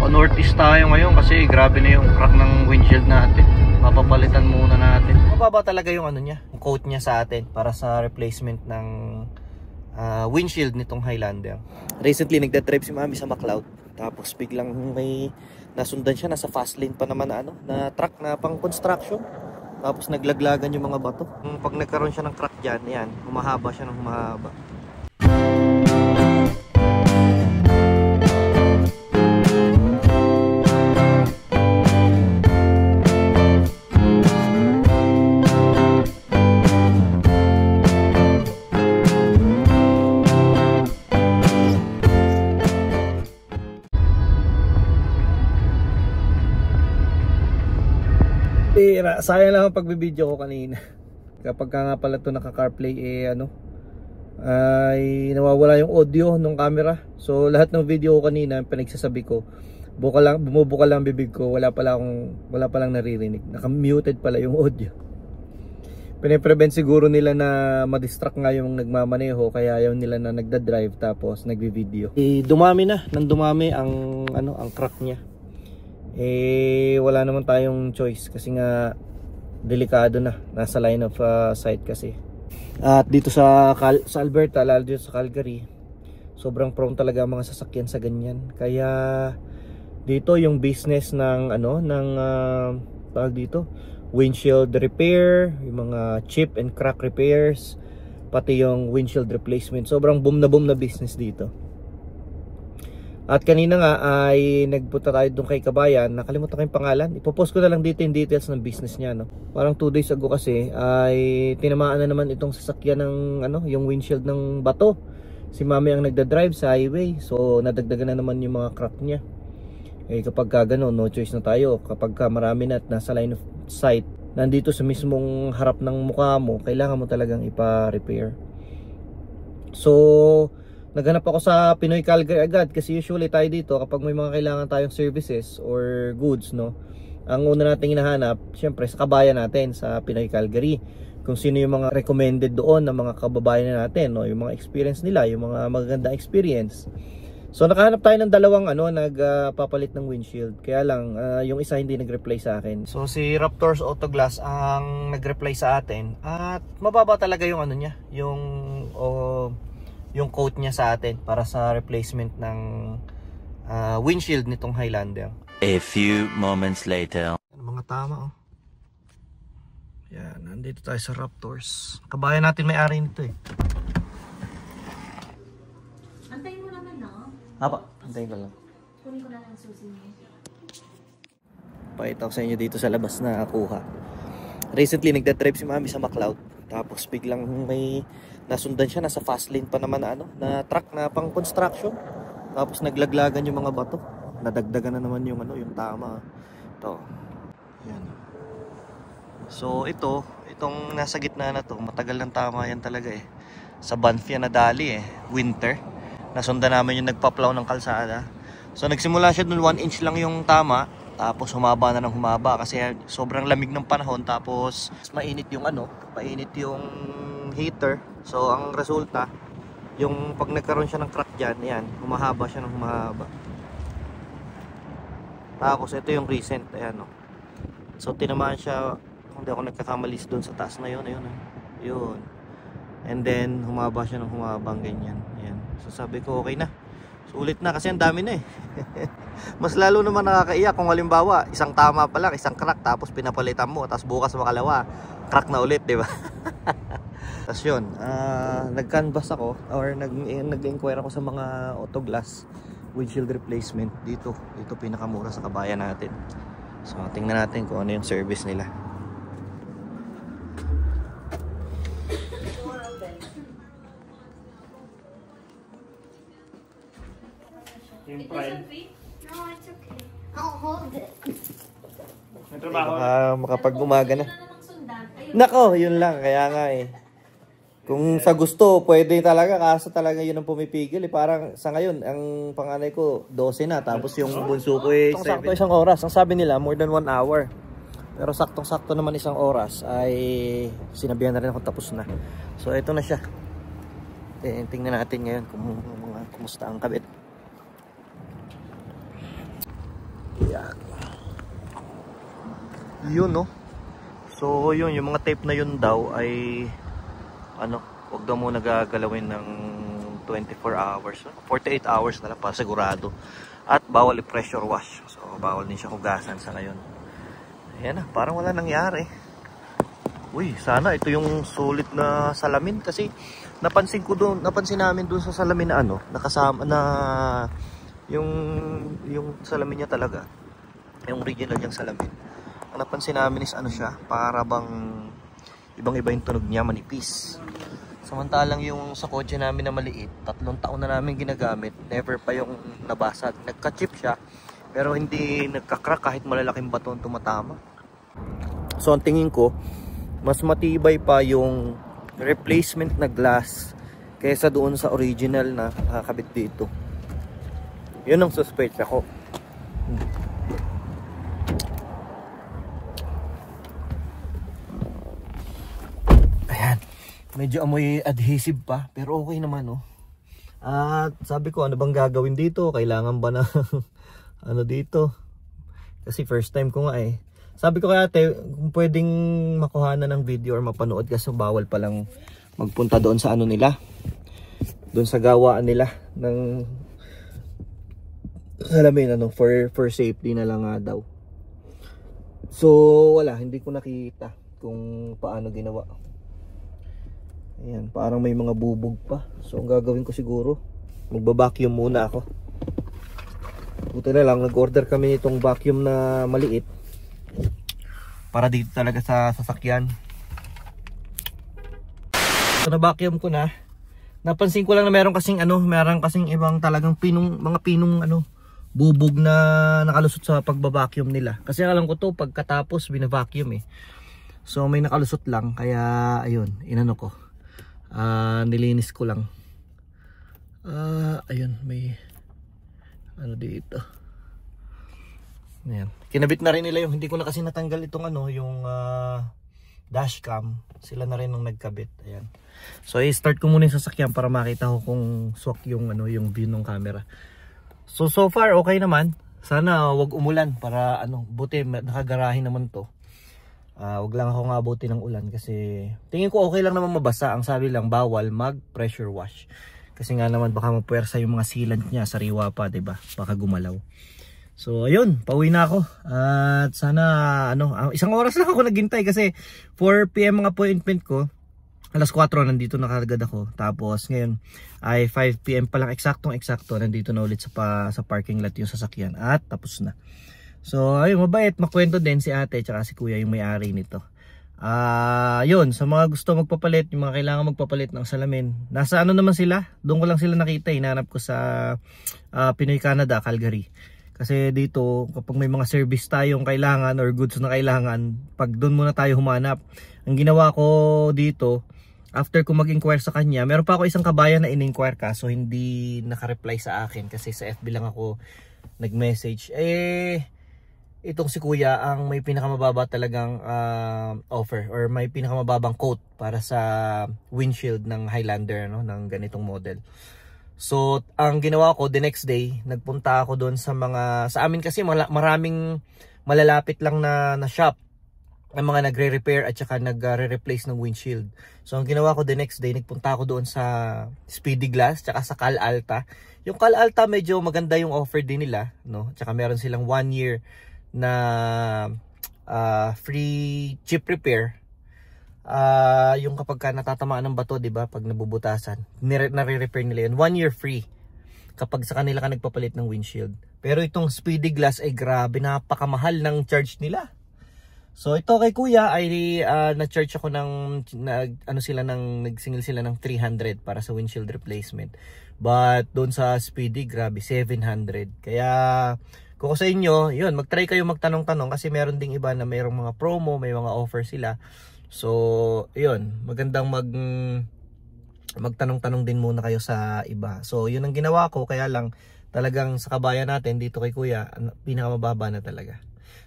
Northeast tayo ngayon kasi grabe na yung crack ng windshield natin. Papapalitan muna natin. Mababa talaga yung ano niya, yung quote niya sa atin para sa replacement ng windshield nitong Highlander. Recently nagda-drive si Mami sa McLeod. Tapos biglang may nasundan siya, nasa fast lane pa naman na, na truck na pang construction. Tapos naglaglagan yung mga bato. Pag nagkaroon siya ng crack dyan, yan, humahaba siya ng humahaba. Sayang lang ang pagbibideo ko kanina. Kapag nga pala ito naka-CarPlay ay nawawala yung audio ng camera. So lahat ng video ko kanina, pinagsasabi ko, bumubuka lang bibig ko, wala pa lang naririnig. Naka-muted pala yung audio. Pine-prevent siguro nila na ma-distract nga yung nagmamaneho, kaya ayaw nila na nagda-drive tapos nagvi-video. Dumami ang crack niya. Wala naman tayong choice kasi nga delikado na, nasa line of sight kasi. At dito sa Alberta, lalo dito sa Calgary, sobrang prone talaga ang mga sasakyan sa ganyan. Kaya dito yung business ng tawag dito, windshield repair, yung mga chip and crack repairs, pati yung windshield replacement, sobrang boom na business dito. At kanina nga ay nagpunta tayo doon kay Kabayan. Nakalimutan ko yung pangalan. Ipopost ko na lang dito yung details ng business niya, no. Parang 2 days ago kasi ay tinamaan na naman itong sasakyan ng yung windshield ng bato. Si Mami ang nagda-drive sa highway. So nadagdagan na naman yung mga crack niya. Kapag gano'n, no choice na tayo. Kapag marami na at nasa line of sight, nandito sa mismong harap ng mukha mo, kailangan mo talagang ipa-repair. So naghanap ako sa Pinoy Calgary agad kasi usually tayo dito kapag may mga kailangan tayong services or goods, no, ang una nating hinahanap syempre sa kabayan natin sa Pinoy Calgary, kung sino yung mga recommended doon ng mga kababayan natin, no, yung mga experience nila, yung mga magandang experience. So nakahanap tayo ng dalawang nagpapalit ng windshield, kaya lang yung isa hindi nag-reply sa akin. So si Raptors Autoglass ang nag-reply sa atin at mababa talaga yung niya, yung quote niya sa atin para sa replacement ng windshield nitong Highlander. A few moments later. Mga tama, yan, nandito tayo sa Raptors. Kabayan natin may-ari nito Antayin mo naman, no? Apa, antayin ko lang. Kunin ko na lang susi niya. Pakita ko sa inyo dito sa labas na kuha. Recently nagda-drive si Mami sa McLeod. Tapos biglang may nasundan siya, nasa fast lane pa naman na truck na pang construction. Tapos naglaglagan yung mga bato. Nadagdagan na naman yung yung tama. Ito. Yan. So itong nasa gitna na to, matagal ng tama yan talaga Sa Banff yan nadali winter. Nasundan namin yung nagpa-plow ng kalsada. So nagsimula siya dun 1 inch lang yung tama. Tapos humaba na ng humaba kasi sobrang lamig ng panahon. Tapos mainit yung mainit yung heater. So ang resulta, yung pag nagkaroon siya ng crack dyan, yan, humahaba siya ng humahaba. Tapos ito yung recent, ayan So tinamaan siya, kung di ako nagkakamali doon sa taas na yun. And then humaba siya ng humabang ganyan. Ayan. So sabi ko okay na. Sulit na kasi ang dami na Mas lalo naman nakakaiyak kung halimbawa isang tama pa lang, isang crack, tapos pinapalitan mo, tapos bukas makalawa crack na ulit, di ba? Tapos yun, nag-canvas ako or nag-inquire ako sa mga autoglass windshield replacement dito pinakamura sa kabayan natin. So tingnan natin kung ano yung service nila. It doesn't fit? No, it's okay. I'll hold it. Makapag-umaga na. Nako, yun lang. Kaya nga kung sa gusto, pwede talaga. Kaso talaga yun ang pumipigil. Parang sa ngayon, ang panganay ko, 12 na. Tapos yung bunso ko 7. Sakto isang oras. Ang sabi nila, more than 1 hour. Pero saktong-sakto naman isang oras ay sinabihan na rin ako tapos na. So ito na siya. Tingnan natin ngayon kung kumusta ang kabit. Yan. Yun, no? So, yun, yung mga tape na yun daw ay ano, huwag daw muna gagalawin ng 24 hours. 48 hours na lang para sigurado. At bawal i-pressure wash. So, bawal din siya hugasan sa ngayon. Ayan na, parang wala nangyari. Uy, sana ito yung sulit na salamin kasi napansin namin doon sa salamin na ano, nakasama na yung salamin niya talaga. Yung original niyang salamin. Ang napansin namin is ano siya, para bang ibang-iba yung tunog niya, manipis. Samantalang yung sa kotse namin na maliit, 3 taon na namin ginagamit, never pa yung nabasag. Nagka-chip siya, pero hindi nagka-crack kahit malalaking baton tumatama. So ang tingin ko, mas matibay pa yung replacement na glass kaysa doon sa original na nakakabit dito. Yun ang suspecha ko. Ayan, medyo amoy adhesive pa, pero okay naman, oh. At sabi ko, ano bang gagawin dito? Kailangan ba na ano dito? Kasi first time ko nga eh. Sabi ko kaya ate, kung pwedeng makuha na ng video or mapanood kasi bawal palang magpunta doon sa ano nila. Doon sa gawaan nila ng salamin, ano, for safety na lang nga daw. So wala, hindi ko nakita kung paano ginawa. Ayan, parang may mga bubog pa. So ang gagawin ko siguro, magba-vacuum muna ako. Buti na lang, nag-order kami nitong vacuum na maliit para dito talaga sa sasakyan. So na-vacuum ko na. Napansin ko lang na meron kasing ibang talagang mga pinong bubog na nakalusot sa pagba-vacuum nila. Kasi alam ko to pagkatapos bina-vacuum eh. So may nakalusot lang, kaya ayun, inano ko. Nilinis ko lang. Ayun, may ano dito. Ayan. Kinabit na rin nila yung, hindi ko na kasi natanggal itong yung dashcam. Sila na rin ang nagkabit. Ayan. So i-start ko muna yung sasakyan para makita ko kung swak yung yung view ng camera. So far okay naman. Sana wag umulan para buti nakagarahin naman to. Wag lang ako nga abuti ng ulan kasi tingin ko okay lang naman mabasa. Ang sabi lang bawal mag pressure wash. Kasi nga naman baka mapuwersa yung mga sealant niya, sariwa pa, 'di ba? Baka gumalaw. So ayun, pauwi na ako. At sana isang oras lang ako naghintay kasi 4 PM ang appointment ko. Alas 4 nandito na kaagad ako. Tapos ngayon ay 5 PM pa lang eksakto nandito na ulit sa parking lot yung sasakyan at tapos na. So ayun, mabait, makwento din si ate tsaka si kuya yung may-ari nito. Yun, sa mga gusto magpapalit, yung mga kailangan magpapalit ng salamin, nasa naman sila, doon ko lang sila nakita, hinanap ko sa Pinoy Canada, Calgary. Kasi dito kapag may mga service tayong kailangan or goods na kailangan, pag doon muna tayo humanap. Ang ginawa ko dito, after ko mag-inquire sa kanya, meron pa ako isang kabayan na in-inquire kaso hindi naka-reply sa akin kasi sa FB lang ako nag-message. Itong si kuya ang may pinakamababa talagang offer or may pinakamababang quote para sa windshield ng Highlander ng ganitong model. So ang ginawa ko the next day, nagpunta ako doon sa amin kasi maraming malalapit lang na shop ang mga nagre-repair at saka nagre-replace ng windshield. So ang ginawa ko the next day, nagpunta ako doon sa Speedy Glass tsaka sa Cal Alta. Yung Cal Alta medyo maganda yung offer din nila, no? Tsaka meron silang 1 year na free chip repair. Yung kapag ka natatamaan ng bato, 'di ba, pag nabubutasan, nare-repair nila 'yun. 1 year free kapag sa kanila ka nagpapalit ng windshield. Pero itong Speedy Glass ay grabe, napakamahal ng charge nila. So ito kay kuya ay na-charge ako nagsingil sila ng 300 para sa windshield replacement. But doon sa Speedy, grabe 700. Kaya kung sa inyo, yun, mag-try kayo magtanong-tanong kasi meron ding iba na mayroong mga promo, may mga offer sila. So, yun, magandang magtanong-tanong din muna kayo sa iba. So, yun ang ginawa ko, kaya lang talagang sa kabayan natin dito kay kuya, pinakamababa na talaga.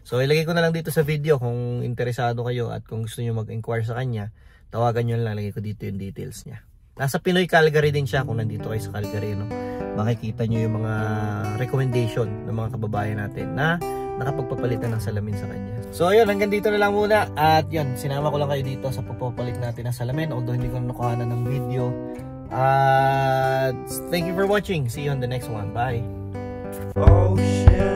So, ilagay ko na lang dito sa video kung interesado kayo at kung gusto niyo mag-inquire sa kanya, tawagan niyo lang, lagay ko dito yung details niya. Nasa Pinoy Calgary din siya kung nandito kayo sa Calgary, no? Makikita nyo yung mga recommendation ng mga kababayan natin na nakapagpapalit na ng salamin sa kanya. So ayun, hanggang dito na lang muna. At yun, sinama ko lang kayo dito sa pagpapalit natin ng salamin, although hindi ko nakuha ng video. Thank you for watching. See you on the next one. Bye. Oh shit.